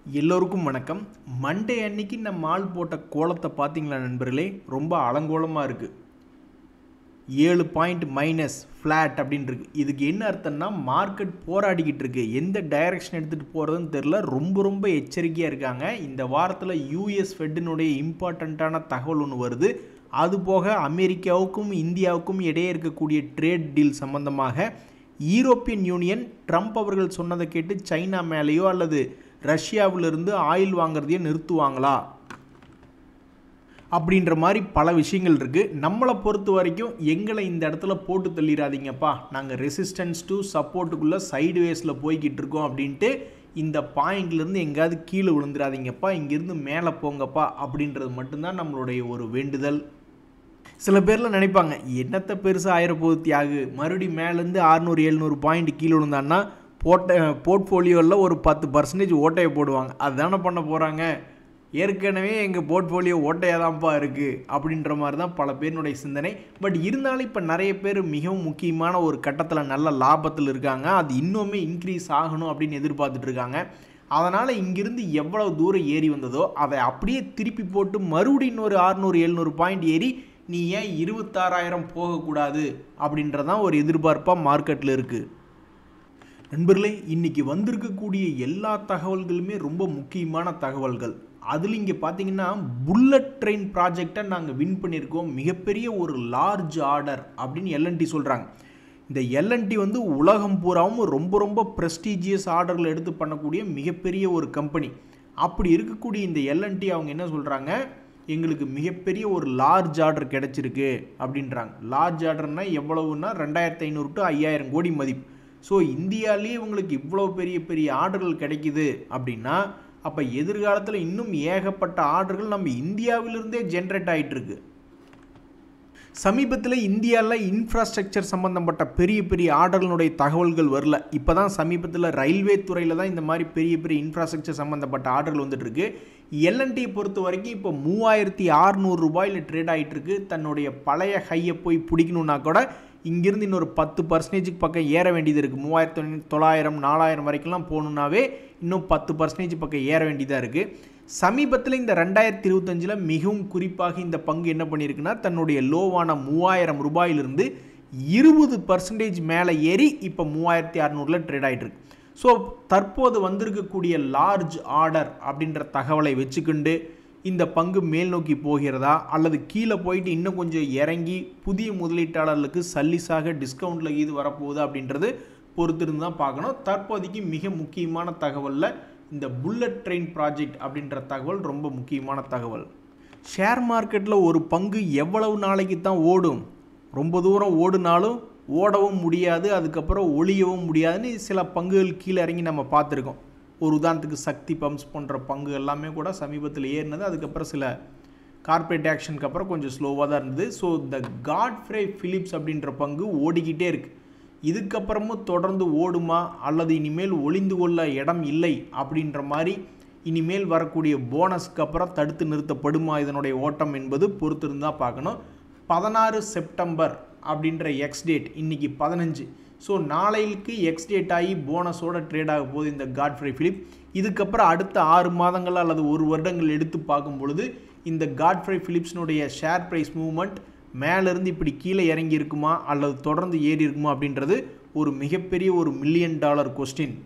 எல்லோருக்கும் வணக்கம். மண்டே அன்னைக்கு நம்ம ஆள் போட்ட கோலத்தை பார்த்தீங்களா நண்பர்களே? ரொம்ப அலங்கோலமாக இருக்குது. 7 பாயிண்ட் மைனஸ் ஃப்ளாட் அப்படின்னு இருக்கு. இதுக்கு என்ன அர்த்தம்னா மார்க்கெட் போராடிக்கிட்டு இருக்கு. எந்த டைரக்ஷன் எடுத்துகிட்டு போகிறதுன்னு தெரில. ரொம்ப எச்சரிக்கையாக இருக்காங்க. இந்த வாரத்தில் யூஎஸ் ஃபெட்டினுடைய இம்பார்ட்டண்ட்டான தகவல் ஒன்று வருது. அதுபோக அமெரிக்காவுக்கும் இந்தியாவுக்கும் இடையே இருக்கக்கூடிய ட்ரேட் டீல் சம்பந்தமாக யூரோப்பியன் யூனியன் ட்ரம்ப் அவர்கள் சொன்னதை கேட்டு சைனா மேலேயோ அல்லது ரஷ்யாவிலிருந்து ஆயில் வாங்குறதையே நிறுத்துவாங்களா அப்படின்ற மாதிரி பல விஷயங்கள் இருக்குது. நம்மளை பொறுத்த வரைக்கும் எங்களை இந்த இடத்துல போட்டு தள்ளிடாதீங்கப்பா, நாங்கள் ரெசிஸ்டன்ஸ் டு சப்போர்ட்டுக்குள்ளே சைடுவேஸில் போய்கிட்டு இருக்கோம் அப்படின்ட்டு இந்த பாயிண்ட்லேருந்து எங்கேயாவது கீழே விழுந்துடாதீங்கப்பா, இங்கேருந்து மேலே போங்கப்பா அப்படின்றது மட்டும்தான் நம்மளுடைய ஒரு வேண்டுதல். சில பேரில் நினைப்பாங்க, என்னத்தை பெருசாக ஆயிரப்போது தியாகு, மறுபடியும் மேலேருந்து 600-700 பாயிண்ட் கீழே விழுந்தான்னா போர்ட்ஃபோலியோவில் ஒரு 10% ஓட்டையை போடுவாங்க. அதுதானே பண்ண போகிறாங்க. ஏற்கனவே எங்கள் போர்ட்ஃபோலியோ ஓட்டையாக தான்ப்பா இருக்குது அப்படின்ற மாதிரி தான் பல பேருடைய சிந்தனை. பட் இருந்தாலும் இப்போ நிறைய பேர் மிகவும் முக்கியமான ஒரு கட்டத்தில் நல்ல லாபத்தில் இருக்காங்க. அது இன்னுமே இன்க்ரீஸ் ஆகணும் அப்படின்னு எதிர்பார்த்துட்டு இருக்காங்க. அதனால் இங்கிருந்து எவ்வளவு தூரம் ஏறி வந்ததோ அதை அப்படியே திருப்பி போட்டு மறுபடியும் இன்னொரு 600-700 பாயிண்ட் ஏறி நீ ஏன் 26,000 போகக்கூடாது அப்படின்றதான் ஒரு எதிர்பார்ப்பாக மார்க்கெட்டில் இருக்குது. நண்பர்களே, இன்றைக்கி வந்திருக்கக்கூடிய எல்லா தகவல்களுமே ரொம்ப முக்கியமான தகவல்கள். அதில் இங்கே பார்த்தீங்கன்னா புல்லட் ட்ரெயின் ப்ராஜெக்டை நாங்கள் வின் பண்ணியிருக்கோம், மிகப்பெரிய ஒரு லார்ஜ் ஆர்டர் அப்படின்னு எல்என்டி சொல்கிறாங்க. இந்த எல்என்டி வந்து உலகம் பூராவும் ரொம்ப ப்ரெஸ்டீஜியஸ் ஆர்டர்கள் எடுத்து பண்ணக்கூடிய மிகப்பெரிய ஒரு கம்பெனி. அப்படி இருக்கக்கூடிய இந்த எல்என்டி அவங்க என்ன சொல்கிறாங்க, எங்களுக்கு மிகப்பெரிய ஒரு லார்ஜ் ஆர்டர் கிடச்சிருக்கு அப்படின்றாங்க. லார்ஜ் ஆர்டர்னால் எவ்வளவுன்னா 2,500 to 5,000 கோடி மதிப்பு. ஸோ இந்தியாவிலேயே உங்களுக்கு இவ்வளோ பெரிய ஆர்டர்கள் கிடைக்குது அப்படின்னா அப்போ எதிர்காலத்தில் இன்னும் ஏகப்பட்ட ஆர்டர்கள் நம்ம இந்தியாவிலிருந்தே ஜென்ரேட் ஆகிட்டுருக்கு. சமீபத்தில் இந்தியாவில் இன்ஃப்ராஸ்ட்ரக்சர் சம்மந்தப்பட்ட பெரிய ஆர்டர்களுடைய தகவல்கள் வரல. இப்போ தான் சமீபத்தில் ரயில்வே துறையில் தான் இந்த மாதிரி பெரிய இன்ஃப்ராஸ்ட்ரக்சர் சம்மந்தப்பட்ட ஆர்டர்கள் வந்துட்டுருக்கு. எல்என்டியை பொறுத்த வரைக்கும் இப்போ 3,600 ரூபாயில் ட்ரேட் ஆகிட்டுருக்கு. தன்னுடைய பழைய ஹையை போய் பிடிக்கணுன்னா கூட இங்கிருந்து இன்னொரு 10% பக்கம் ஏற வேண்டியது இருக்குது. 3,900 4,000 வரைக்கும்லாம் போகணுன்னாவே இன்னும் 10% பக்கம் ஏற வேண்டியதாக இருக்குது. சமீபத்தில் இந்த 2025 மிகவும் குறிப்பாக இந்த பங்கு என்ன பண்ணியிருக்குன்னா தன்னுடைய லோவான 3,000 ரூபாயிலிருந்து 20% மேலே ஏறி இப்போ 3,600 ட்ரேட் ஆகிட்டு இருக்கு. ஸோ தற்போது வந்திருக்கக்கூடிய லார்ஜ் ஆர்டர் அப்படின்ற தகவலை வச்சுக்கிண்டு இந்த பங்கு மேல் நோக்கி போகிறதா அல்லது கீழே போயிட்டு இன்னும் கொஞ்சம் இறங்கி புதிய முதலீட்டாளர்களுக்கு சல்லிஸாக டிஸ்கவுண்ட்டில் இது வரப்போகுது அப்படின்றது பொறுத்திருந்து தான் பார்க்கணும். தற்போதைக்கு மிக முக்கியமான தகவலில் இந்த புல்லட் ட்ரெயின் ப்ராஜெக்ட் அப்படின்ற தகவல் ரொம்ப முக்கியமான தகவல். ஷேர் மார்க்கெட்டில் ஒரு பங்கு எவ்வளவு நாளைக்கு தான் ஓடும், ரொம்ப தூரம் ஓடுனாலும் ஓடவும் முடியாது, அதுக்கப்புறம் ஒளியவும் முடியாதுன்னு சில பங்குகள் கீழே இறங்கி நம்ம பார்த்துருக்கோம். ஒரு உதாரணத்துக்கு சக்தி பம்ப்ஸ் போன்ற பங்கு எல்லாமே கூட சமீபத்தில் ஏறினது. அதுக்கப்புறம் சில கார்ப்பரேட் ஆக்ஷனுக்கு அப்புறம் கொஞ்சம் ஸ்லோவாக தான் இருந்தது. ஸோ இந்த காட்ஃப்ரே பிலிப்ஸ் அப்படின்ற பங்கு ஓடிக்கிட்டே இருக்குது. இதுக்கப்புறமும் தொடர்ந்து ஓடுமா அல்லது இனிமேல் ஒளிந்து கொள்ள இடம் இல்லை அப்படின்ற மாதிரி இனிமேல் வரக்கூடிய போனஸ்க்கு அப்புறம் தடுத்து நிறுத்தப்படுமா இதனுடைய ஓட்டம் என்பது பொறுத்திருந்தால் பார்க்கணும். 16 செப்டம்பர் அப்படின்ற எக்ஸ் டேட், இன்றைக்கி 15. ஸோ நாளைக்கு எக்ஸ் டேட் ஆகி போனஸோட ட்ரேட் ஆக போகுது இந்த காட்ஃப்ரே பிலிப். இதுக்கப்புறம் அடுத்த 6 மாதங்கள் அல்லது 1 வருடங்கள் எடுத்து பார்க்கும் பொழுது இந்த காட்ஃப்ரே பிலிப்ஸ்னுடைய ஷேர் ப்ரைஸ் மூவ்மெண்ட் மேலேருந்து இப்படி கீழே இறங்கி இருக்குமா அல்லது தொடர்ந்து ஏறி இருக்குமா அப்படின்றது ஒரு மிகப்பெரிய ஒரு $1 மில்லியன் கொஸ்டின்.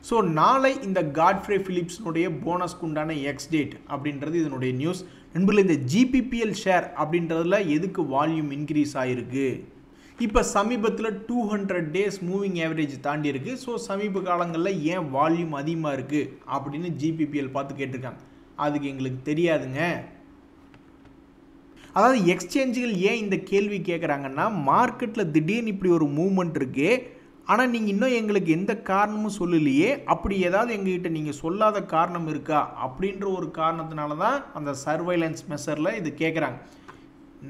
ஸோ நாளை இந்த காட்ஃப்ரே பிலிப்ஸ்னுடைய போனஸ்க்கு உண்டான எக்ஸ் டேட் அப்படின்றது இதனுடைய நியூஸ். நண்பர்களே, இந்த ஜிபிபிஎல் ஷேர் அப்படின்றதுல எதுக்கு வால்யூம் இன்க்ரீஸ் ஆகிருக்கு? இப்போ சமீபத்தில் 200 days மூவிங் ஆவரேஜ் தாண்டி இருக்குது. ஸோ சமீப காலங்களில் ஏன் வால்யூம் அதிகமாக இருக்குது அப்படின்னு ஜிபிபிஎல் பார்த்து கேட்டிருக்காங்க. அதுக்கு எங்களுக்கு தெரியாதுங்க. அதாவது எக்ஸ்சேஞ்சுகள் ஏன் இந்த கேள்வி கேட்குறாங்கன்னா, மார்க்கெட்டில் திடீர்னு இப்படி ஒரு மூவ்மெண்ட் இருக்குது, ஆனால் நீங்கள் இன்னும் எங்களுக்கு எந்த காரணமும் சொல்லலையே, அப்படி ஏதாவது எங்ககிட்ட நீங்கள் சொல்லாத காரணம் இருக்கா அப்படின்ற ஒரு காரணத்தினால தான் அந்த சர்வைலன்ஸ் மெஷரில் இது கேட்குறாங்க.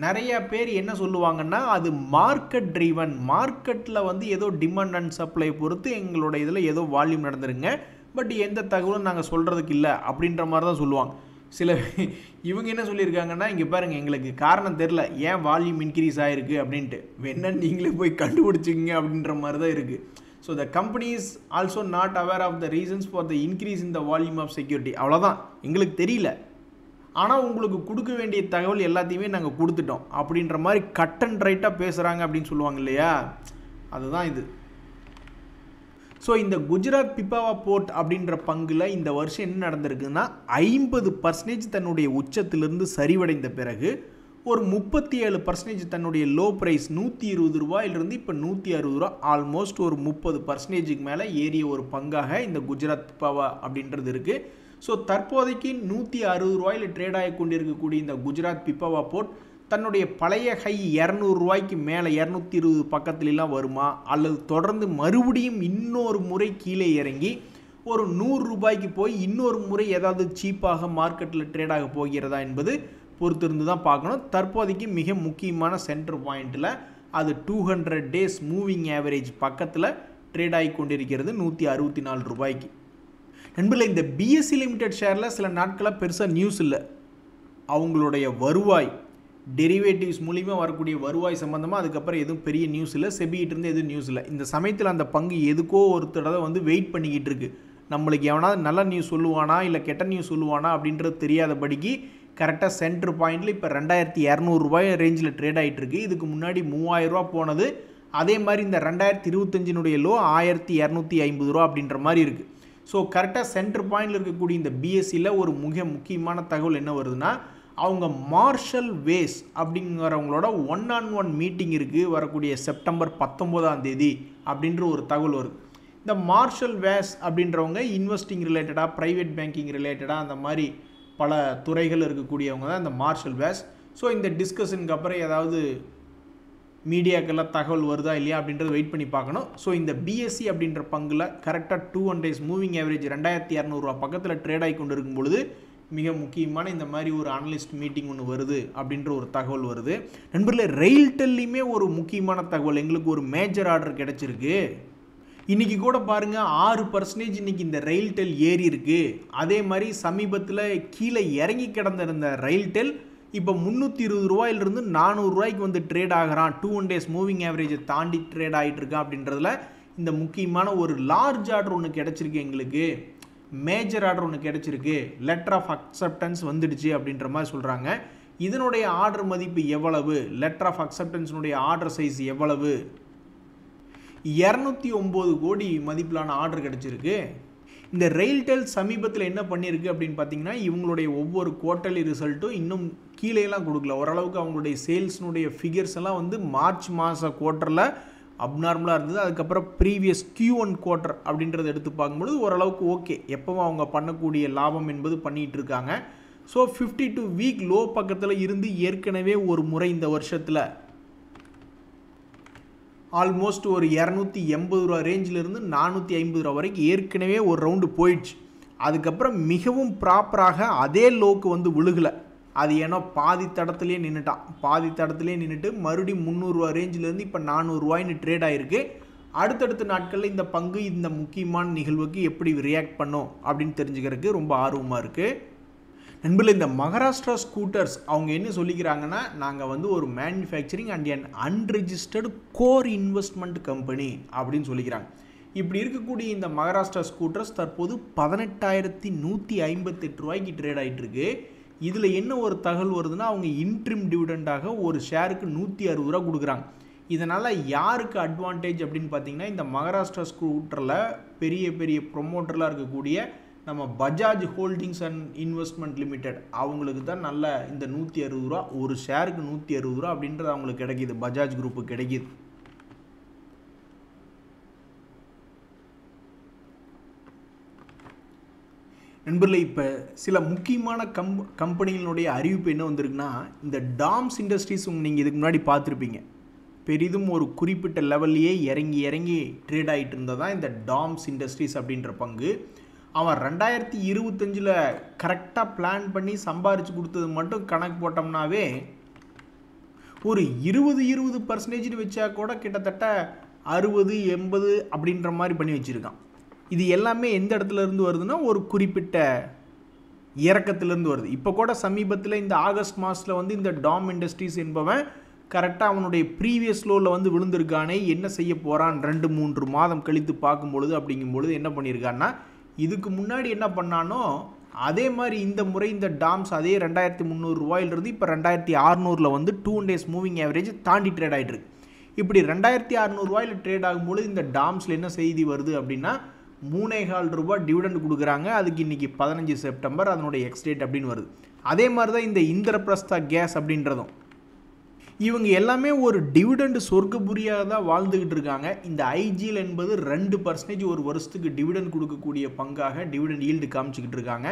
நிறைய பேர் என்ன சொல்லுவாங்கன்னா, அது மார்க்கெட் ட்ரிவன், மார்க்கெட்டில் வந்து ஏதோ டிமாண்ட் அண்ட் சப்ளை பொறுத்து எங்களோட இதில் ஏதோ வால்யூம் நடந்துருங்க, பட் எந்த தகவலும் நாங்கள் சொல்கிறதுக்கு இல்லை அப்படின்ற மாதிரி தான் சொல்லுவாங்க. சில இவங்க என்ன சொல்லியிருக்காங்கன்னா, இங்கே பாருங்கள், எங்களுக்கு காரணம் தெரில ஏன் வால்யூம் இன்க்ரீஸ் ஆகிருக்கு அப்படின்ட்டு, வேணா நீங்களே போய் கண்டுபிடிச்சிங்க அப்படின்ற மாதிரி தான் இருக்குது. So the company is also not aware of the reasons for the increase in the volume of security. அவ்வளோதான், எங்களுக்கு தெரியல, ஆனால் உங்களுக்கு கொடுக்க வேண்டிய தகவல் எல்லாத்தையுமே நாங்கள் கொடுத்துட்டோம் அப்படின்ற மாதிரி கட் அண்ட் ரைட்டாக பேசுகிறாங்க அப்படின்னு சொல்லுவாங்க இல்லையா, அதுதான் இது. ஸோ இந்த குஜராத் பிபாவா போர்ட் அப்படின்ற பங்கில் இந்த வருஷம் என்ன நடந்திருக்குன்னா 50% தன்னுடைய உச்சத்திலிருந்து சரிவடைந்த பிறகு ஒரு 37% தன்னுடைய லோ ப்ரைஸ் 120 ரூபாயிலிருந்து இப்போ 160 ரூபா, ஆல்மோஸ்ட் ஒரு 30% மேலே ஏறிய ஒரு பங்காக இந்த குஜராத் பிபாவா அப்படின்றது இருக்குது. ஸோ தற்போதைக்கு 160 ரூபாயில் ட்ரேட் ஆகி கொண்டிருக்கக்கூடிய இந்த குஜராத் பிபாவா போர்ட் தன்னுடைய பழைய ஹை 200 ரூபாய்க்கு மேலே 220 பக்கத்துலலாம் வருமா, அல்லது தொடர்ந்து மறுபடியும் இன்னொரு முறை கீழே இறங்கி ஒரு 100 ரூபாய்க்கு போய் இன்னொரு முறை ஏதாவது சீப்பாக மார்க்கெட்டில் ட்ரேட் ஆக போகிறதா என்பது பொறுத்திருந்து தான் பார்க்கணும். தற்போதைக்கு மிக முக்கியமான சென்டர் பாயிண்ட்டில் அது 200 டேஸ் மூவிங் ஆவரேஜ் பக்கத்தில் ட்ரேட் ஆகி கொண்டிருக்கிறது 164 ரூபாய்க்கு. நண்பர்களே, இந்த பிஎஸ்சி லிமிடெட் ஷேரில் சில நாட்களாக பெருசாக நியூஸ் இல்லை. அவங்களுடைய வருவாய் டெரிவேட்டிவ்ஸ் மூலிமா வரக்கூடிய வருவாய் சம்மந்தமாக அதுக்கப்புறம் எதுவும் பெரிய நியூஸ் இல்லை, செபிகிட்டிருந்து எதுவும் நியூஸ் இல்லை. இந்த சமயத்தில் அந்த பங்கு எதுக்கோ ஒரு தடவை வந்து வெயிட் பண்ணிக்கிட்டு இருக்கு. நம்மளுக்கு எவனாவது நல்ல நியூஸ் சொல்லுவானா இல்லை கெட்ட நியூஸ் சொல்லுவானா அப்படின்றது தெரியாதபடிக்கு கரெக்டாக சென்டர் பாயிண்டில் இப்போ 2200 ரூபாய் ரேஞ்சில் ட்ரேட் ஆகிட்டு இருக்கு. இதுக்கு முன்னாடி 3000 ரூபா போனது. அதே மாதிரி இந்த 2025 லோ 1250 ரூபா அப்படின்ற மாதிரி இருக்குது. ஸோ கரெக்டாக சென்டர் பாயிண்டில் இருக்கக்கூடிய இந்த பிஎஸ்சியில் ஒரு மிக முக்கியமான தகவல் என்ன வருதுன்னா, அவங்க மார்ஷல் வேஸ் அப்படிங்கிறவங்களோட 1-on-1 மீட்டிங் இருக்குது வரக்கூடிய செப்டம்பர் 19 அப்படின்ற ஒரு தகவல் வருது. இந்த மார்ஷல் வேஸ் அப்படின்றவங்க இன்வெஸ்டிங் ரிலேட்டடாக, ப்ரைவேட் பேங்கிங் ரிலேட்டடாக அந்த மாதிரி பல துறைகள் இருக்கக்கூடியவங்க தான் இந்த மார்ஷல் வேஸ். ஸோ இந்த டிஸ்கஷனுக்கு அப்புறம் ஏதாவது மீடியாக்கெல்லாம் தகவல் வருதா இல்லையா அப்படின்றத வெயிட் பண்ணி பார்க்கணும். ஸோ இந்த பிஎஸ்சி அப்படின்ற பங்கில் கரெக்டாக 200 டேஸ் மூவிங் ஆவரேஜ் 2200 ரூபா பக்கத்தில் ட்ரேட் ஆகி கொண்டு இருக்கும் பொழுது மிக முக்கியமான இந்த மாதிரி ஒரு அனலிஸ்ட் மீட்டிங் ஒன்று வருது அப்படின்ற ஒரு தகவல் வருது. நண்பர்களே, ரெயில்டெல்லையுமே ஒரு முக்கியமான தகவல், எங்களுக்கு ஒரு மேஜர் ஆர்டர் கிடச்சிருக்கு. இன்றைக்கி கூட பாருங்கள் 6% இன்றைக்கி இந்த ரெயில்டெல் ஏறி இருக்குது. அதே மாதிரி சமீபத்தில் கீழே இறங்கி கிடந்திருந்த ரெயில்டெல் இப்போ 320 ரூபாயிலிருந்து 400 ரூபாய்க்கு வந்து ட்ரேட் ஆகிறான். 200 டேஸ் மூவிங் ஆவரேஜை தாண்டி ட்ரேட் ஆகிட்டு இருக்கான் அப்படின்றதுல இந்த முக்கியமான ஒரு லார்ஜ் ஆர்டர் ஒன்று கிடச்சிருக்கு, எங்களுக்கு மேஜர் ஆர்டர் ஒன்று கிடச்சிருக்கு, லெட்டர் ஆஃப் அக்செப்டன்ஸ் வந்துடுச்சு அப்படின்ற மாதிரி சொல்கிறாங்க. இதனுடைய ஆர்டர் மதிப்பு எவ்வளவு, லெட்டர் ஆஃப் அக்செப்டன்ஸினுடைய ஆர்டர் சைஸ் எவ்வளவு, 209 கோடி மதிப்பிலான ஆர்டர் கிடச்சிருக்கு. இந்த ரெயில்டெல் சமீபத்தில் என்ன பண்ணியிருக்கு அப்படின்னு பார்த்தீங்கன்னா, இவங்களுடைய ஒவ்வொரு குவார்ட்டர்லி ரிசல்ட்டும் இன்னும் கீழேலாம் கொடுக்கல. ஓரளவுக்கு அவங்களுடைய சேல்ஸ்னுடைய ஃபிகர்ஸ் எல்லாம் வந்து மார்ச் மாத குவார்ட்டரில் அப்நார்மலாக இருந்தது. அதுக்கப்புறம் ப்ரீவியஸ் Q1 குவார்ட்டர் அப்படின்றத எடுத்து பார்க்கும்பொழுது ஓரளவுக்கு ஓகே, எப்பவும் அவங்க பண்ணக்கூடிய லாபம் என்பது பண்ணிகிட்டு இருக்காங்க. ஸோ 52 வீக் லோ பக்கத்தில் இருந்து ஏற்கனவே ஒரு முறை இந்த வருஷத்தில் ஆல்மோஸ்ட் ஒரு 280 ரூபா ரேஞ்சிலிருந்து 450 ரூபா வரைக்கும் ஏற்கனவே ஒரு ரவுண்டு போயிடுச்சு. அதுக்கப்புறம் மிகவும் ப்ராப்பராக அதே லோக்கு வந்து விழுகலை. அது ஏன்னா பாதி தடத்துலேயே நின்றுட்டு மறுபடியும் 300 ரூபா ரேஞ்சிலேருந்து இப்போ 400 ரூபாய்னு ட்ரேட் ஆகிருக்கு. அடுத்தடுத்த நாட்களில் இந்த பங்கு இந்த முக்கியமான நிகழ்வுக்கு எப்படி ரியாக்ட் பண்ணும் அப்படின்னு தெரிஞ்சுக்கிறதுக்கு ரொம்ப ஆர்வமாக இருக்குது. நண்பர்களே, இந்த மகாராஷ்டிரா ஸ்கூட்டர்ஸ் அவங்க என்ன சொல்லிக்கிறாங்கன்னா, நாங்கள் வந்து ஒரு manufacturing and an unregistered core investment company அப்படின்னு சொல்லிக்கிறாங்க. இப்படி இருக்கக்கூடிய இந்த மகாராஷ்டிரா ஸ்கூட்டர்ஸ் தற்போது 18,158 ரூபாய்க்கு ட்ரேட் ஆகிட்டு இருக்கு. இதில் என்ன ஒரு தகவல் வருதுன்னா, அவங்க இன்ட்ரிம் டிவிடெண்டாக ஒரு ஷேருக்கு 160 ரூபா கொடுக்குறாங்க. இதனால் யாருக்கு அட்வான்டேஜ் அப்படின்னு பார்த்தீங்கன்னா, இந்த மகாராஷ்டிரா ஸ்கூட்டரில் பெரிய பெரிய ப்ரொமோட்டர்லாம் இருக்கக்கூடிய நம்ம Bajaj holdings and investment limited அவங்களுக்கு தான் நல்ல இந்த 160 ரூபா, ஒரு ஷேருக்கு 160 ரூபா அப்படின்றது அவங்களுக்கு கிடைக்கிது, பஜாஜ் குரூப்புக்கு கிடைக்கிது. நண்பர்களே, இப்போ சில முக்கியமான கம்பெனிகளுடைய அறிவிப்பு என்ன வந்திருக்குன்னா, இந்த டாம்ஸ் இண்டஸ்ட்ரீஸ் நீங்கள் இதுக்கு முன்னாடி பார்த்துருப்பீங்க. பெரிதும் ஒரு குறிப்பிட்ட லெவல்லையே இறங்கி ட்ரேட் ஆகிட்டு இருந்ததான் இந்த டாம்ஸ் இண்டஸ்ட்ரீஸ் அப்படின்ற பங்கு. அவன் 2025 கரெக்டாக பிளான் பண்ணி சம்பாரித்து கொடுத்தது மட்டும் கணக்கு போட்டோம்னாவே ஒரு 20% வச்சா கூட கிட்டத்தட்ட 60-80 அப்படின்ற மாதிரி பண்ணி வச்சுருக்கான். இது எல்லாமே எந்த இடத்துல இருந்து வருதுன்னா, ஒரு குறிப்பிட்ட இறக்கத்திலேருந்து வருது. இப்போ கூட சமீபத்தில் இந்த ஆகஸ்ட் மாதத்தில் வந்து இந்த டாம் இண்டஸ்ட்ரீஸ் என்பவன் கரெக்டாக அவனுடைய ப்ரீவியஸ் லோவில் வந்து விழுந்திருக்கானே, என்ன செய்ய போகிறான் 2-3 மாதம் கழித்து பார்க்கும்பொழுது அப்படிங்கும்பொழுது என்ன பண்ணியிருக்கான்னா, இதுக்கு முன்னாடி என்ன பண்ணானோ அதே மாதிரி இந்த முறை இந்த டாம்ஸ் அதே 2300 ரூபாயிலிருந்து இப்போ 2600 வந்து 2 days மூவிங் ஆவரேஜ் தாண்டி ட்ரேட் ஆகிட்டு இருக்கு. இப்படி 2600 ரூபாயில் ட்ரேட் ஆகும்போது இந்த டாம்ஸில் என்ன செய்தி வருது அப்படின்னா, 3.25 ரூபாய் டிவிடெண்ட் கொடுக்குறாங்க. அதுக்கு இன்றைக்கி 15 செப்டம்பர் அதனுடைய எக்ஸ்டேட் அப்படின்னு வருது. அதே மாதிரி தான் இந்த இந்திரபிரஸ்தா கேஸ் அப்படின்றதும் இவங்க எல்லாமே ஒரு டிவிடெண்ட் சொர்க்கபுரியாக தான் வாழ்ந்துக்கிட்டு இருக்காங்க. இந்த ஐஜிஎல் என்பது 2% ஒரு வருஷத்துக்கு டிவிடெண்ட் கொடுக்கக்கூடிய பங்காக டிவிடெண்ட் ஈல்டு காமிச்சிக்கிட்டு இருக்காங்க.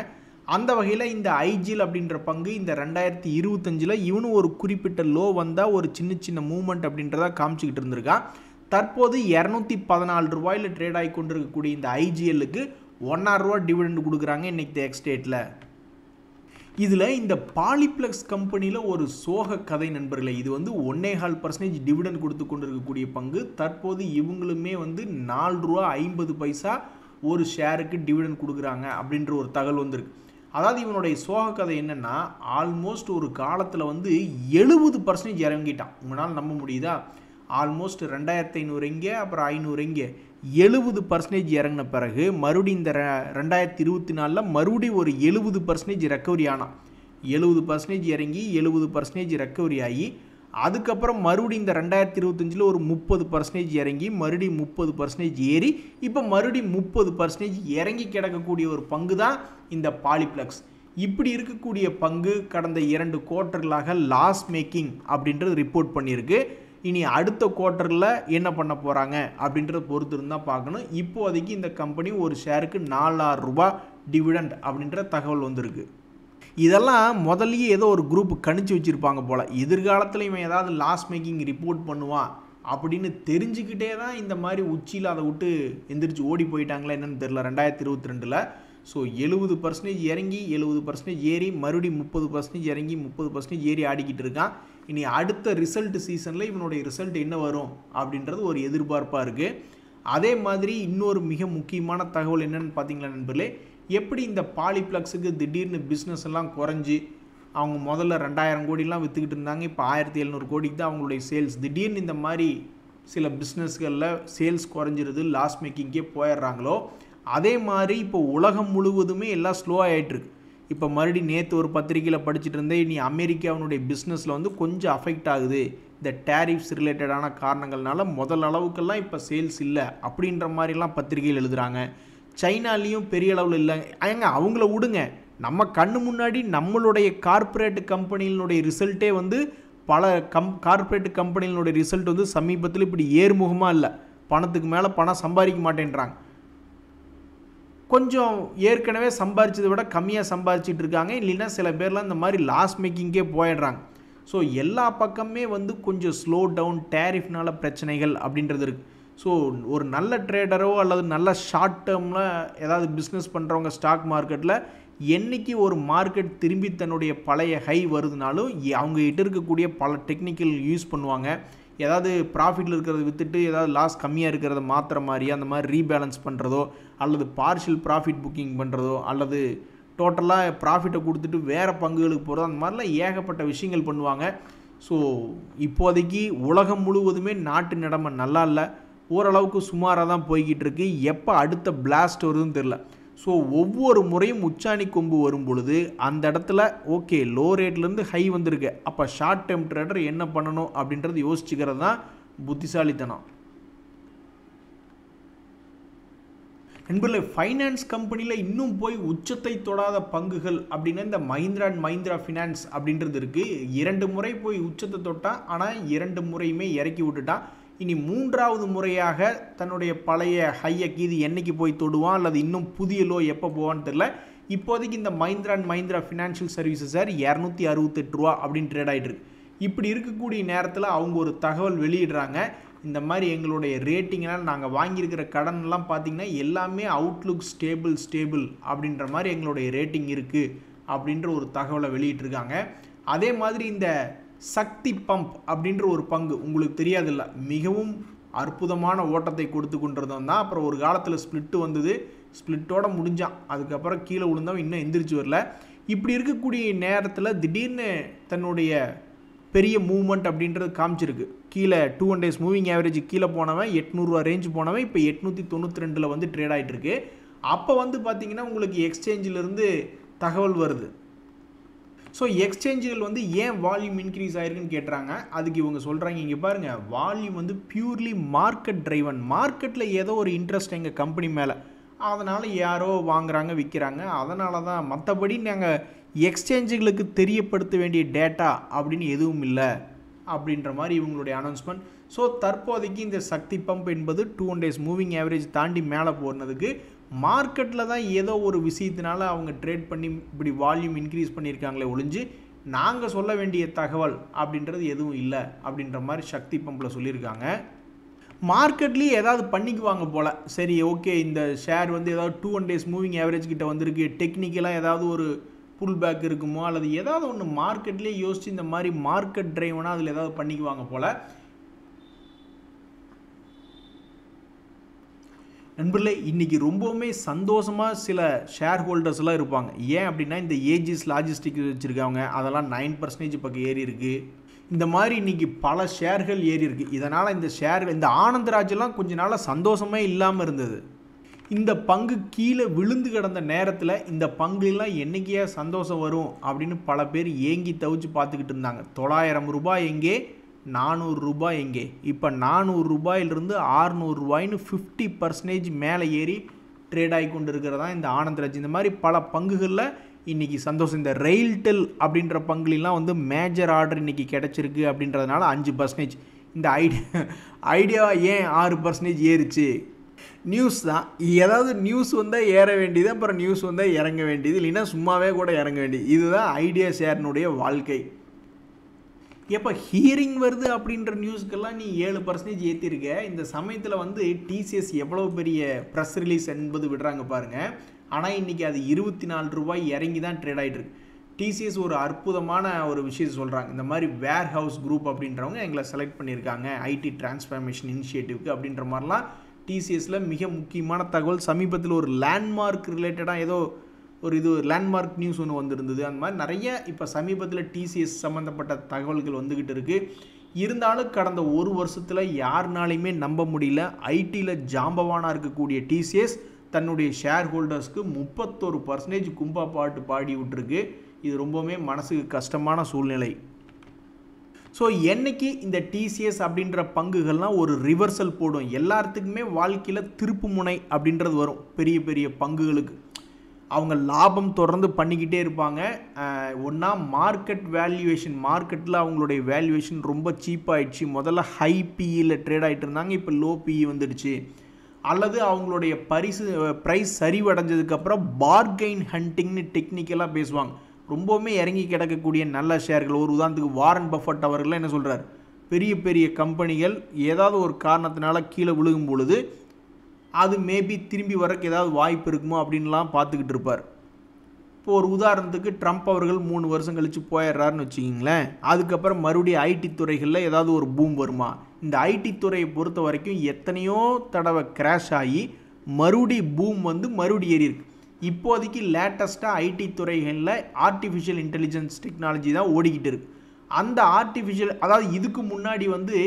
அந்த வகையில் இந்த ஐஜிஎல் அப்படின்ற பங்கு இந்த 2025 இவனும் ஒரு குறிப்பிட்ட லோ வந்தால் ஒரு சின்ன சின்ன மூவ்மெண்ட் அப்படின்றத காமிச்சிக்கிட்டு இருந்திருக்கான். தற்போது 214 ரூபாயில் ட்ரேட் ஆகி கொண்டிருக்கக்கூடிய இந்த ஐஜிஎல்லுக்கு 1.5 ரூபா டிவிடெண்ட் கொடுக்குறாங்க இன்றைக்கி எக்ஸ்டேட்டில். இதில் இந்த பாலிப்ளெக்ஸ் கம்பெனியில் ஒரு சோக கதை நண்பர்களே. இது வந்து 1.25% டிவிடெண்ட் கொடுத்து கொண்டு இருக்கக்கூடிய பங்கு. தற்போது இவங்களுமே வந்து 4 ரூபா 50 பைசா ஒரு ஷேருக்கு டிவிடெண்ட் கொடுக்குறாங்க அப்படின்ற ஒரு தகவல் வந்திருக்கு. அதாவது இவனுடைய சோக கதை என்னென்னா, ஆல்மோஸ்ட் ஒரு காலத்தில் வந்து 70% இறங்கிட்டான். உங்களால் நம்ப முடியுதா? ஆல்மோஸ்ட் 2500 இங்கே, அப்புறம் 500 இங்கே, 70% இறங்கின பிறகு மறுபடியும் இந்த 2024 மறுபடியும் ஒரு 70% ரெக்கவரி ஆனான். 70% இறங்கி 70% ரெக்கவரி ஆகி அதுக்கப்புறம் மறுபடியும் இந்த 2025 ஒரு 30% இறங்கி மறுபடியும் 30% ஏறி இப்போ மறுபடியும் 30% இறங்கி கிடக்கக்கூடிய ஒரு பங்கு தான் இந்த பாலிப்ளெக்ஸ். இப்படி இருக்கக்கூடிய பங்கு கடந்த 2 குவார்ட்டர்களாக லாஸ் மேக்கிங் அப்படின்றது ரிப்போர்ட் பண்ணியிருக்கு. இனி அடுத்த குவார்ட்டரில் என்ன பண்ண போகிறாங்க அப்படின்றத பொறுத்து இருந்தால் பார்க்கணும். இப்போதைக்கு இந்த கம்பெனி ஒரு ஷேருக்கு 4,000 ரூபாய் டிவிடெண்ட் அப்படின்ற தகவல் வந்திருக்கு. இதெல்லாம் முதல்லையே ஏதோ ஒரு குரூப் கணிச்சு வச்சுருப்பாங்க போல். எதிர்காலத்தில் இவன் ஏதாவது லாஸ் மேக்கிங் ரிப்போர்ட் பண்ணுவான் அப்படின்னு தெரிஞ்சுக்கிட்டே தான் இந்த மாதிரி உச்சியில் அதை விட்டு எந்திரிச்சு ஓடி போயிட்டாங்களா என்னன்னு தெரில 2022. ஸோ 70% இறங்கி 70% ஏறி மறுபடியும் 30% இறங்கி 30% ஏறி ஆடிக்கிட்டு இருக்கான். இனி அடுத்த ரிசல்ட் சீசனில் இவனுடைய ரிசல்ட் என்ன வரும் அப்படின்றது ஒரு எதிர்பார்ப்பாக இருக்குது. அதே மாதிரி இன்னொரு மிக முக்கியமான தகவல் என்னென்னு பார்த்தீங்களா நண்பர்களே, எப்படி இந்த பாலிப்ளெக்ஸுக்கு திடீர்னு பிஸ்னஸ் எல்லாம் குறைஞ்சி அவங்க முதல்ல 2000 கோடிலாம் விற்றுக்கிட்டு இருந்தாங்க, இப்போ 1700 கோடிக்கு தான் அவங்களுடைய சேல்ஸ். திடீர்னு இந்த மாதிரி சில பிஸ்னஸ்களில் சேல்ஸ் குறைஞ்சிருது, லாஸ் மேக்கிங்கே போயிடுறாங்களோ, அதே மாதிரி இப்போ உலகம் முழுவதுமே எல்லாம் ஸ்லோ ஆகிட்டுருக்கு. இப்போ மறுபடியும் நேற்று ஒரு பத்திரிகையில் படிச்சுட்டு இருந்தேன், இனி அமெரிக்காவுடைய பிஸ்னஸில் வந்து கொஞ்சம் அஃபெக்ட் ஆகுது இந்த டேரிஃப்ஸ் ரிலேட்டடான காரணங்கள்னால, முதல் அளவுக்கெல்லாம் இப்போ சேல்ஸ் இல்லை அப்படின்ற மாதிரிலாம் பத்திரிகையில் எழுதுகிறாங்க. சைனாலேயும் பெரிய அளவில் இல்லை. ஏங்க அவங்கள விடுங்க, நம்ம கண்ணு முன்னாடி நம்மளுடைய கார்ப்பரேட் கம்பெனிகளுடைய ரிசல்ட்டே வந்து பல கார்ப்பரேட் கம்பெனிகளுடைய ரிசல்ட் வந்து சமீபத்தில் இப்படி ஏறுமுகமாக இல்லை. பணத்துக்கு மேலே பணம் சம்பாதிக்க மாட்டேன்றாங்க. கொஞ்சம் ஏற்கனவே சம்பாதிச்சதை விட கம்மியாக சம்பாதிச்சிட்டு இருக்காங்க. இல்லைன்னா சில பேர்லாம் இந்த மாதிரி லாஸ் மேக்கிங்கே போயிடுறாங்க. ஸோ எல்லா பக்கமே வந்து கொஞ்சம் ஸ்லோ டவுன், டேரிஃப்னால பிரச்சனைகள் அப்படின்றது இருக்குது. ஸோ ஒரு நல்ல ட்ரேடரோ அல்லது நல்ல ஷார்ட் டேர்மில் ஏதாவது பிஸ்னஸ் பண்ணுறவங்க ஸ்டாக் மார்க்கெட்டில் என்றைக்கு ஒரு மார்க்கெட் திரும்பி தன்னுடைய பழைய ஹை வருதுனாலும் அவங்ககிட்ட இருக்கக்கூடிய பல டெக்னிக்கல் யூஸ் பண்ணுவாங்க. ஏதாவது ப்ராஃபிட்டில் இருக்கிறத விற்றுட்டு ஏதாவது லாஸ் கம்மியாக இருக்கிறத மாற்றுற மாதிரி, அந்த மாதிரி ரீபேலன்ஸ் பண்ணுறதோ அல்லது பார்ஷியல் ப்ராஃபிட் புக்கிங் பண்ணுறதோ அல்லது டோட்டலாக ப்ராஃபிட்டை கொடுத்துட்டு வேறு பங்குகளுக்கு போகிறதோ, அந்த மாதிரிலாம் ஏகப்பட்ட விஷயங்கள் பண்ணுவாங்க. ஸோ இப்போதைக்கு உலகம் முழுவதுமே நாட்டு நிலைமை நல்லா இல்லை, ஓரளவுக்கு சுமாராக தான் போய்கிட்டு இருக்கு. எப்போ அடுத்த பிளாஸ்ட் வருதுன்னு தெரில. ஸோ ஒவ்வொரு முறையும் உச்சாணி கொம்பு வரும் பொழுது அந்த இடத்துல ஓகே லோ ரேட்லேருந்து ஹை வந்திருக்கு, அப்போ ஷார்ட் டேர்ம் ட்ரேடர் என்ன பண்ணணும் அப்படின்றது யோசிச்சுக்கிறது தான் புத்திசாலித்தனம். நண்பர்களே, ஃபைனான்ஸ் கம்பெனியில் இன்னும் போய் உச்சத்தை தொடாத பங்குகள் அப்படின்னா இந்த மஹிந்திரா அண்ட் மஹிந்திரா ஃபினான்ஸ் அப்படின்றது இருக்குது. 2 முறை போய் உச்சத்தை தொட்டான், ஆனால் 2 முறையுமே இறக்கி விட்டுட்டான். இனி 3வது முறையாக தன்னுடைய பழைய ஹையை கீது என்னைக்கு போய் தொடுவான் அல்லது இன்னும் புதிய லோ எப்போ போவான்னு தெரில. இப்போதைக்கு இந்த Mahindra and Mahindra financial services 268 ரூபா அப்படின்னு ட்ரேட் ஆகிட்டு இருக்கு. இப்படி இருக்கக்கூடிய நேரத்தில் அவங்க ஒரு தகவல் வெளியிடுறாங்க, இந்த மாதிரி எங்களுடைய ரேட்டிங்னால் நாங்கள் வாங்கியிருக்கிற கடன்லாம் பார்த்திங்கன்னா எல்லாமே அவுட்லுக் ஸ்டேபிள் அப்படின்ற மாதிரி எங்களுடைய ரேட்டிங் இருக்குது அப்படின்ற ஒரு தகவலை வெளியிட்டிருக்காங்க. அதே மாதிரி இந்த சக்தி பம்ப் அப்படின்ற ஒரு பங்கு உங்களுக்கு தெரியாதில்ல, மிகவும் அற்புதமான ஓட்டத்தை கொடுத்து கொண்டிருந்தோம் தான். அப்புறம் ஒரு காலத்தில் ஸ்பிளிட்டு வந்தது, ஸ்பிளிட்டோட முடிஞ்சான், அதுக்கப்புறம் கீழே விழுந்தவன் இன்னும் எந்திரிச்சு வரல. இப்படி இருக்கக்கூடிய நேரத்தில் திடீர்னு தன்னுடைய பெரிய மூவ்மெண்ட் அப்படின்றது காமிச்சிருக்கு. கீழே 200 days மூவிங் ஆவரேஜ் கீழே போனவன் 800 ரேஞ்ச் போனவன் இப்போ 892 வந்து ட்ரேட் ஆகிட்டு இருக்கு. அப்போ வந்து பார்த்தீங்கன்னா உங்களுக்கு எக்ஸ்சேஞ்சிலிருந்து தகவல் வருது. ஸோ எக்ஸ்சேஞ்சுகள் வந்து ஏன் வால்யூம் இன்க்ரீஸ் ஆயிருக்குன்னு கேட்டுறாங்க. அதுக்கு இவங்க சொல்கிறாங்க, இங்கே பாருங்கள், வால்யூம் வந்து பியூர்லி மார்க்கெட் ட்ரைவன். மார்க்கெட்டில் ஏதோ ஒரு இன்ட்ரெஸ்ட் எங்கள் கம்பெனி மேலே, அதனால் யாரோ வாங்குறாங்க விற்கிறாங்க, அதனால தான். மற்றபடி நாங்கள் எக்ஸ்சேஞ்சுகளுக்கு தெரியப்படுத்த வேண்டிய டேட்டா அப்படின்னு எதுவும் இல்லை அப்படின்ற மாதிரி இவங்களுடைய அனௌன்ஸ்மெண்ட். ஸோ தற்போதைக்கு இந்த சக்தி பம்ப் என்பது 200 days மூவிங் ஆவரேஜ் தாண்டி மேலே போனதுக்கு மார்க்கெட்டில் தான் ஏதோ ஒரு விஷயத்தினால அவங்க ட்ரேட் பண்ணி இப்படி வால்யூம் இன்க்ரீஸ் பண்ணியிருக்காங்களே ஒழிஞ்சு நாங்கள் சொல்ல வேண்டிய தகவல் அப்படின்றது எதுவும் இல்லை அப்படின்ற மாதிரி சக்தி பம்பில் சொல்லியிருக்காங்க. மார்க்கெட்லேயே ஏதாவது பண்ணிக்குவாங்க போல். சரி, ஓகே, இந்த ஷேர் வந்து ஏதாவது 200 days மூவிங் ஆவரேஜ் கிட்ட வந்திருக்கு, டெக்னிக்கலாக ஏதாவது ஒரு புல் பேக் இருக்குமோ அல்லது ஏதாவது ஒன்று மார்க்கெட்லேயே யோசிச்சு இந்த மாதிரி மார்க்கெட் ட்ரைவனாக அதில் ஏதாவது பண்ணிக்குவாங்க போல். நண்பர்களே, இன்றைக்கி ரொம்பவுமே சந்தோஷமாக சில ஷேர் ஹோல்டர்ஸ்லாம் இருப்பாங்க. ஏன் அப்படின்னா இந்த ஏஜிஸ் லாஜிஸ்டிக்ஸ் வச்சுருக்காங்க, அதெல்லாம் 9% பக்கம் ஏறி இருக்குது. இந்த மாதிரி இன்றைக்கி பல ஷேர்கள் ஏறி இருக்குது. இதனால் இந்த ஷேர்கள், இந்த ஆனந்தராஜெல்லாம் கொஞ்ச நாளாக சந்தோஷமே இல்லாமல் இருந்தது. இந்த பங்கு கீழே விழுந்து கிடந்த நேரத்தில் இந்த பங்குலாம் என்றைக்கையா சந்தோஷம் வரும் அப்படின்னு பல பேர் ஏங்கி தவிச்சு பார்த்துக்கிட்டு இருந்தாங்க. 900 ரூபாய் எங்கே, 400 ரூபாய் எங்கே. இப்போ 400 ரூபாயிலிருந்து 600 ரூபாய்னு 50% மேலே ஏறி ட்ரேட் ஆகி கொண்டு இருக்கிறதா இந்த ஆனந்தராஜ். இந்த மாதிரி பல பங்குகளில் இன்றைக்கி சந்தோஷம். இந்த ரெயில்டெல் அப்படின்ற பங்குலாம் வந்து மேஜர் ஆர்டர் இன்றைக்கி கிடச்சிருக்கு அப்படின்றதுனால 5%. இந்த ஐடியா ஏன் 6% ஏறிச்சு? நியூஸ் தான். ஏதாவது நியூஸ் வந்தால் ஏற வேண்டியது, அப்புறம் நியூஸ் வந்தால் இறங்க வேண்டியது, இல்லைன்னா சும்மாவே கூட இறங்க வேண்டியது. இதுதான் ஐடியா ஷேர்னுடைய வாழ்க்கை. எப்போ ஹியரிங் வருது அப்படின்ற நியூஸ்க்கெல்லாம் நீ 7% ஏற்றிருக்க. இந்த சமயத்தில் வந்து டிசிஎஸ் எவ்வளோ பெரிய ப்ரெஸ் ரிலீஸ் என்பது விடுறாங்க பாருங்கள். ஆனால் இன்றைக்கி அது 24 ரூபாய் இறங்கி தான் ட்ரேட் ஆகிட்டு இருக்கு. டிசிஎஸ் ஒரு அற்புதமான ஒரு விஷயத்தை சொல்கிறாங்க. இந்த மாதிரி வேர் ஹவுஸ் குரூப் அப்படின்றவங்க எங்களை செலக்ட் பண்ணியிருக்காங்க ஐடி டிரான்ஸ்ஃபர்மேஷன் இனிஷியேட்டிவ்க்கு அப்படின்ற மாதிரிலாம் டிசிஎஸில் மிக முக்கியமான தகவல். சமீபத்தில் ஒரு லேண்ட்மார்க் ரிலேட்டடாக ஏதோ ஒரு லேண்ட்மார்க் நியூஸ் ஒன்று வந்திருந்தது. அந்த மாதிரி நிறைய இப்போ சமீபத்தில் டிசிஎஸ் சம்மந்தப்பட்ட தகவல்கள் வந்துக்கிட்டு இருக்குது. இருந்தாலும் கடந்த ஒரு வருஷத்தில் யாருனாலையுமே நம்ப முடியல, ஐடியில் ஜாம்பவானாக இருக்கக்கூடிய டிசிஎஸ் தன்னுடைய ஷேர் ஹோல்டர்ஸ்க்கு 31% கும்பா பாட்டு பாடி விட்டுருக்கு. இது ரொம்பவுமே மனசுக்கு கஷ்டமான சூழ்நிலை. ஸோ என்னைக்கு இந்த டிசிஎஸ் அப்படின்ற பங்குகள்லாம் ஒரு ரிவர்சல் போடும், எல்லாத்துக்குமே வாழ்க்கையில் திருப்பு முனை அப்படின்றது வரும். பெரிய பெரிய பங்குகளுக்கு அவங்க லாபம் தொடர்ந்து பண்ணிக்கிட்டே இருப்பாங்க. ஒன்றா மார்க்கெட் வேல்யூவேஷன், மார்க்கெட்டில் அவங்களுடைய வேல்யூவேஷன் ரொம்ப சீப்பாகிடுச்சு. முதல்ல ஹை பிஇயில் ட்ரேட் ஆகிட்டு இருந்தாங்க, இப்போ லோ பிஇ வந்துடுச்சு. அல்லது அவங்களுடைய ப்ரைஸ் சரிவடைஞ்சதுக்கப்புறம் பார்கெயின் ஹண்டிங்னு டெக்னிக்கலாக பேசுவாங்க. ரொம்பவுமே இறங்கி கிடக்கக்கூடிய நல்ல ஷேர்கள். ஒரு உதாரணத்துக்கு வாரன் பஃபட் அவர்கள்லாம் என்ன சொல்கிறார், பெரிய பெரிய கம்பெனிகள் ஏதாவது ஒரு காரணத்தினால கீழே விழுகும் பொழுது அது மேபி திரும்பி வரக்கு ஏதாவது வாய்ப்பு இருக்குமோ அப்படின்லாம் பார்த்துக்கிட்டு இருப்பார். இப்போ ஒரு உதாரணத்துக்கு ட்ரம்ப் அவர்கள் 3 வருஷம் கழித்து போயிடுறாருன்னு வச்சுக்கிங்களேன், அதுக்கப்புறம் மறுபடியும் ஐடி துறைகளில் ஏதாவது ஒரு பூம் வருமா? இந்த ஐடி துறையை பொறுத்த வரைக்கும் எத்தனையோ தடவை கிராஷ் ஆகி பூம் வந்து மறுபடியும் ஏறி இருக்கு. இப்போதைக்கு லேட்டஸ்ட்டாக ஐடி துறைகளில் ஆர்டிஃபிஷியல் இன்டெலிஜென்ஸ் டெக்னாலஜி தான் ஓடிக்கிட்டு இருக்குது. அந்த ஆர்டிஃபிஷியல், அதாவது இதுக்கு முன்னாடி வந்து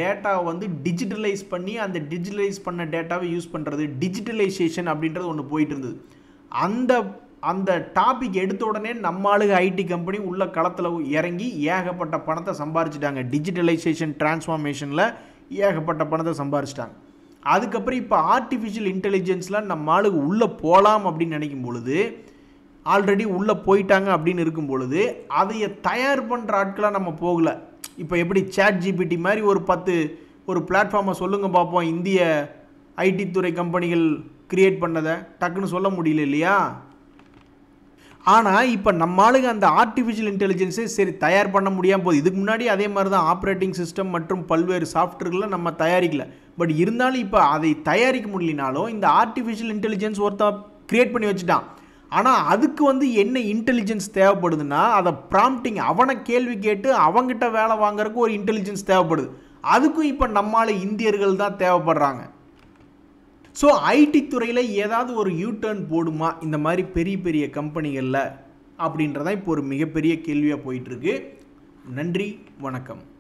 டேட்டாவை வந்து டிஜிட்டலைஸ் பண்ணி அந்த டிஜிட்டலைஸ் பண்ண டேட்டாவை யூஸ் பண்ணுறது, டிஜிட்டலைசேஷன் அப்படின்றது ஒன்று போயிட்டு இருந்தது. அந்த டாபிக் எடுத்த உடனே நம்ம ஆளுங்க ஐடி கம்பெனி உள்ள களத்தில் இறங்கி ஏகப்பட்ட பணத்தை சம்பாரிச்சிட்டாங்க. டிஜிட்டலைசேஷன் டிரான்ஸ்ஃபார்மேஷனில் ஏகப்பட்ட பணத்தை சம்பாரிச்சிட்டாங்க. அதுக்கப்புறம் இப்போ ஆர்டிஃபிஷியல் இன்டெலிஜென்ஸில் நம்ம ஆளுங்க உள்ளே போகலாம் அப்படின்னு நினைக்கும் பொழுது, ஆல்ரெடி உள்ளே போயிட்டாங்க அப்படின்னு இருக்கும் பொழுது, அதையை தயார் பண்ணுற ஆட்களாக நம்ம போகலை. இப்போ எப்படி சாட் ஜிபிடி மாதிரி ஒரு பிளாட்ஃபார்மை சொல்லுங்கள் பார்ப்போம், இந்திய ஐடி துறை கம்பெனிகள் கிரியேட் பண்ணதை டக்குன்னு சொல்ல முடியல இல்லையா? ஆனால் இப்போ நம்ம ஆளுங்க அந்த ஆர்டிஃபிஷியல் இன்டெலிஜென்ஸை சரி தயார் பண்ண முடியாமல் போகுது. இதுக்கு முன்னாடி அதே மாதிரி தான் ஆப்ரேட்டிங் சிஸ்டம் மற்றும் பல்வேறு சாஃப்ட்வேர்களை நம்ம தயாரிக்கல. பட் இருந்தாலும் இப்போ அதை தயாரிக்க முடியலனாலும் இந்த ஆர்டிஃபிஷியல் இன்டெலிஜென்ஸ் ஒருத்தன் கிரியேட் பண்ணி வச்சுட்டான். ஆனால் அதுக்கு வந்து என்ன இன்டெலிஜென்ஸ் தேவைப்படுதுன்னா, அதை ப்ராம்ப்டிங், அவனை கேள்வி கேட்டு அவங்ககிட்ட வேலை வாங்குறதுக்கு ஒரு இன்டெலிஜென்ஸ் தேவைப்படுது. அதுக்கும் இப்போ நம்மளால் இந்தியர்கள் தான் தேவைப்படுறாங்க. ஸோ ஐடி துறையில் ஏதாவது ஒரு யூடர்ன் போடுமா இந்த மாதிரி பெரிய பெரிய கம்பெனிகளில் அப்படின்றதான் இப்போ ஒரு மிகப்பெரிய கேள்வியாக போயிட்டுருக்கு. நன்றி, வணக்கம்.